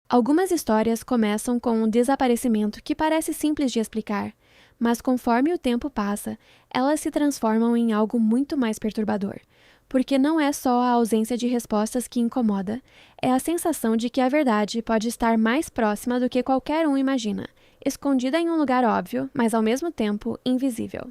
Algumas histórias começam com um desaparecimento que parece simples de explicar, mas conforme o tempo passa, elas se transformam em algo muito mais perturbador. Porque não é só a ausência de respostas que incomoda, é a sensação de que a verdade pode estar mais próxima do que qualquer um imagina, escondida em um lugar óbvio, mas ao mesmo tempo invisível.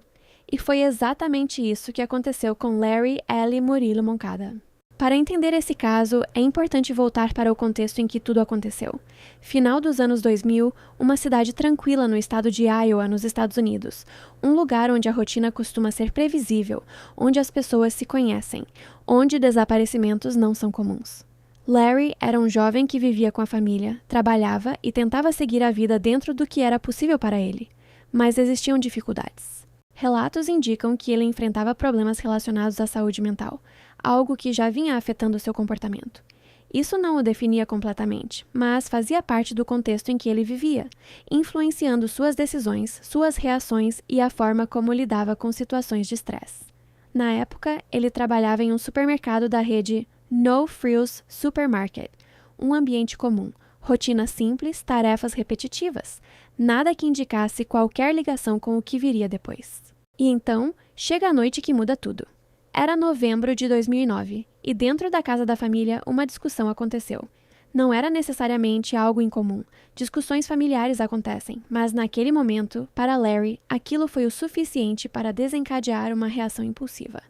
E foi exatamente isso que aconteceu com Larry L. Murilo Moncada. Para entender esse caso, é importante voltar para o contexto em que tudo aconteceu. Final dos anos 2000, uma cidade tranquila no estado de Iowa, nos Estados Unidos. Um lugar onde a rotina costuma ser previsível, onde as pessoas se conhecem, onde desaparecimentos não são comuns. Larry era um jovem que vivia com a família, trabalhava e tentava seguir a vida dentro do que era possível para ele. Mas existiam dificuldades. Relatos indicam que ele enfrentava problemas relacionados à saúde mental, algo que já vinha afetando seu comportamento. Isso não o definia completamente, mas fazia parte do contexto em que ele vivia, influenciando suas decisões, suas reações e a forma como lidava com situações de estresse. Na época, ele trabalhava em um supermercado da rede No Frills Supermarket, um ambiente comum, rotina simples, tarefas repetitivas, nada que indicasse qualquer ligação com o que viria depois. E então, chega a noite que muda tudo. Era novembro de 2009 e dentro da casa da família uma discussão aconteceu. Não era necessariamente algo incomum. Discussões familiares acontecem, mas naquele momento, para Larry, aquilo foi o suficiente para desencadear uma reação impulsiva.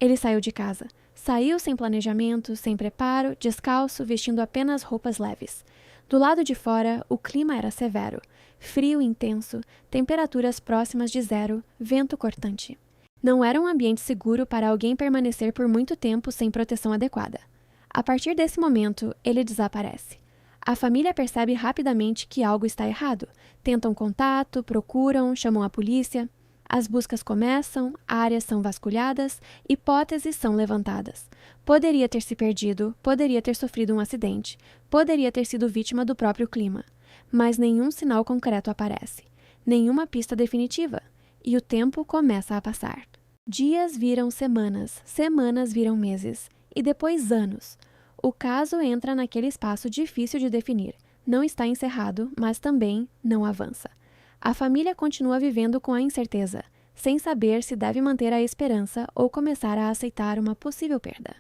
Ele saiu de casa. Saiu sem planejamento, sem preparo, descalço, vestindo apenas roupas leves. Do lado de fora, o clima era severo. Frio intenso, temperaturas próximas de zero, vento cortante. Não era um ambiente seguro para alguém permanecer por muito tempo sem proteção adequada. A partir desse momento, ele desaparece. A família percebe rapidamente que algo está errado. Tentam contato, procuram, chamam a polícia. As buscas começam, áreas são vasculhadas, hipóteses são levantadas. Poderia ter se perdido, poderia ter sofrido um acidente, poderia ter sido vítima do próprio clima. Mas nenhum sinal concreto aparece, nenhuma pista definitiva, e o tempo começa a passar. Dias viram semanas, semanas viram meses, e depois anos. O caso entra naquele espaço difícil de definir. Não está encerrado, mas também não avança. A família continua vivendo com a incerteza, sem saber se deve manter a esperança ou começar a aceitar uma possível perda.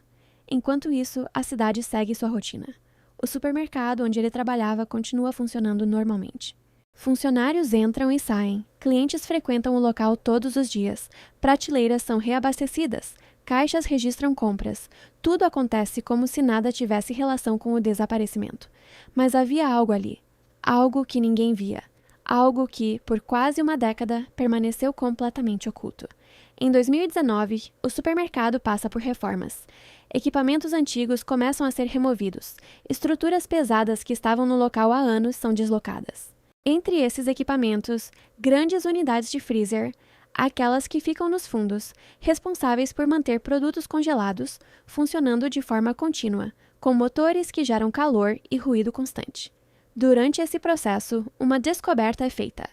Enquanto isso, a cidade segue sua rotina. O supermercado onde ele trabalhava continua funcionando normalmente. Funcionários entram e saem, clientes frequentam o local todos os dias, prateleiras são reabastecidas, caixas registram compras. Tudo acontece como se nada tivesse relação com o desaparecimento. Mas havia algo ali, algo que ninguém via. Algo que, por quase uma década, permaneceu completamente oculto. Em 2019, o supermercado passa por reformas. Equipamentos antigos começam a ser removidos. Estruturas pesadas que estavam no local há anos são deslocadas. Entre esses equipamentos, grandes unidades de freezer, aquelas que ficam nos fundos, responsáveis por manter produtos congelados, funcionando de forma contínua, com motores que geram calor e ruído constante. Durante esse processo, uma descoberta é feita.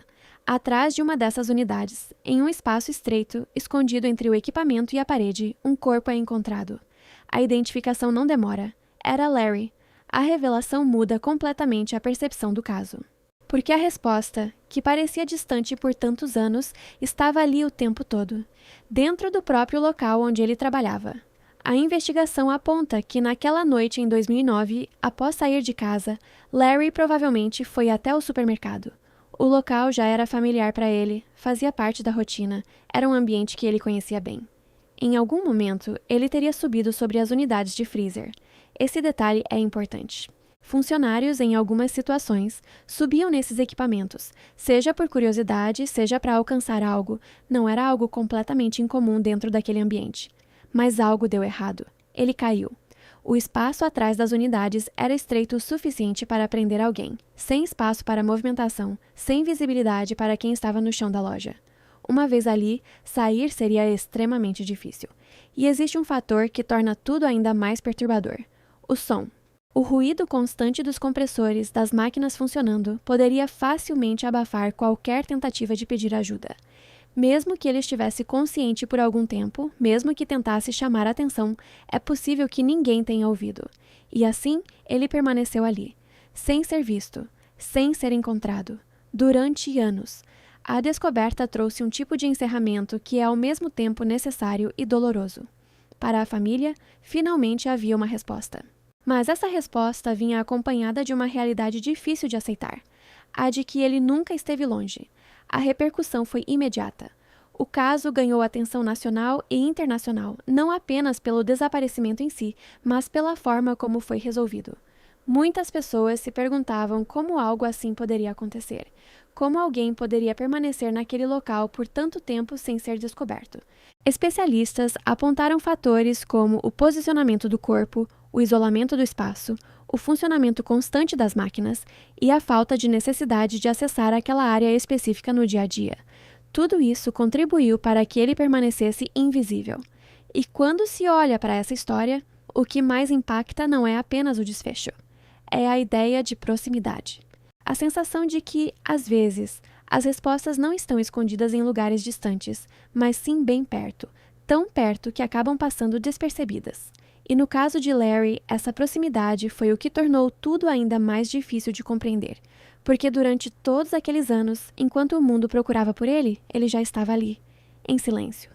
Atrás de uma dessas unidades, em um espaço estreito, escondido entre o equipamento e a parede, um corpo é encontrado. A identificação não demora. Era Larry. A revelação muda completamente a percepção do caso. Porque a resposta, que parecia distante por tantos anos, estava ali o tempo todo, dentro do próprio local onde ele trabalhava. A investigação aponta que naquela noite em 2009, após sair de casa, Larry provavelmente foi até o supermercado. O local já era familiar para ele, fazia parte da rotina, era um ambiente que ele conhecia bem. Em algum momento, ele teria subido sobre as unidades de freezer. Esse detalhe é importante. Funcionários, em algumas situações, subiam nesses equipamentos, seja por curiosidade, seja para alcançar algo. Não era algo completamente incomum dentro daquele ambiente. Mas algo deu errado. Ele caiu. O espaço atrás das unidades era estreito o suficiente para prender alguém, sem espaço para movimentação, sem visibilidade para quem estava no chão da loja. Uma vez ali, sair seria extremamente difícil. E existe um fator que torna tudo ainda mais perturbador: o som. O ruído constante dos compressores das máquinas funcionando poderia facilmente abafar qualquer tentativa de pedir ajuda. Mesmo que ele estivesse consciente por algum tempo, mesmo que tentasse chamar a atenção, é possível que ninguém tenha ouvido. E assim, ele permaneceu ali, sem ser visto, sem ser encontrado, durante anos. A descoberta trouxe um tipo de encerramento que é ao mesmo tempo necessário e doloroso. Para a família, finalmente havia uma resposta. Mas essa resposta vinha acompanhada de uma realidade difícil de aceitar, a de que ele nunca esteve longe. A repercussão foi imediata. O caso ganhou atenção nacional e internacional, não apenas pelo desaparecimento em si, mas pela forma como foi resolvido. Muitas pessoas se perguntavam como algo assim poderia acontecer. Como alguém poderia permanecer naquele local por tanto tempo sem ser descoberto? Especialistas apontaram fatores como o posicionamento do corpo, o isolamento do espaço, o funcionamento constante das máquinas e a falta de necessidade de acessar aquela área específica no dia a dia. Tudo isso contribuiu para que ele permanecesse invisível. E quando se olha para essa história, o que mais impacta não é apenas o desfecho. É a ideia de proximidade. A sensação de que, às vezes, as respostas não estão escondidas em lugares distantes, mas sim bem perto, tão perto que acabam passando despercebidas. E no caso de Larry, essa proximidade foi o que tornou tudo ainda mais difícil de compreender, porque durante todos aqueles anos, enquanto o mundo procurava por ele, ele já estava ali, em silêncio.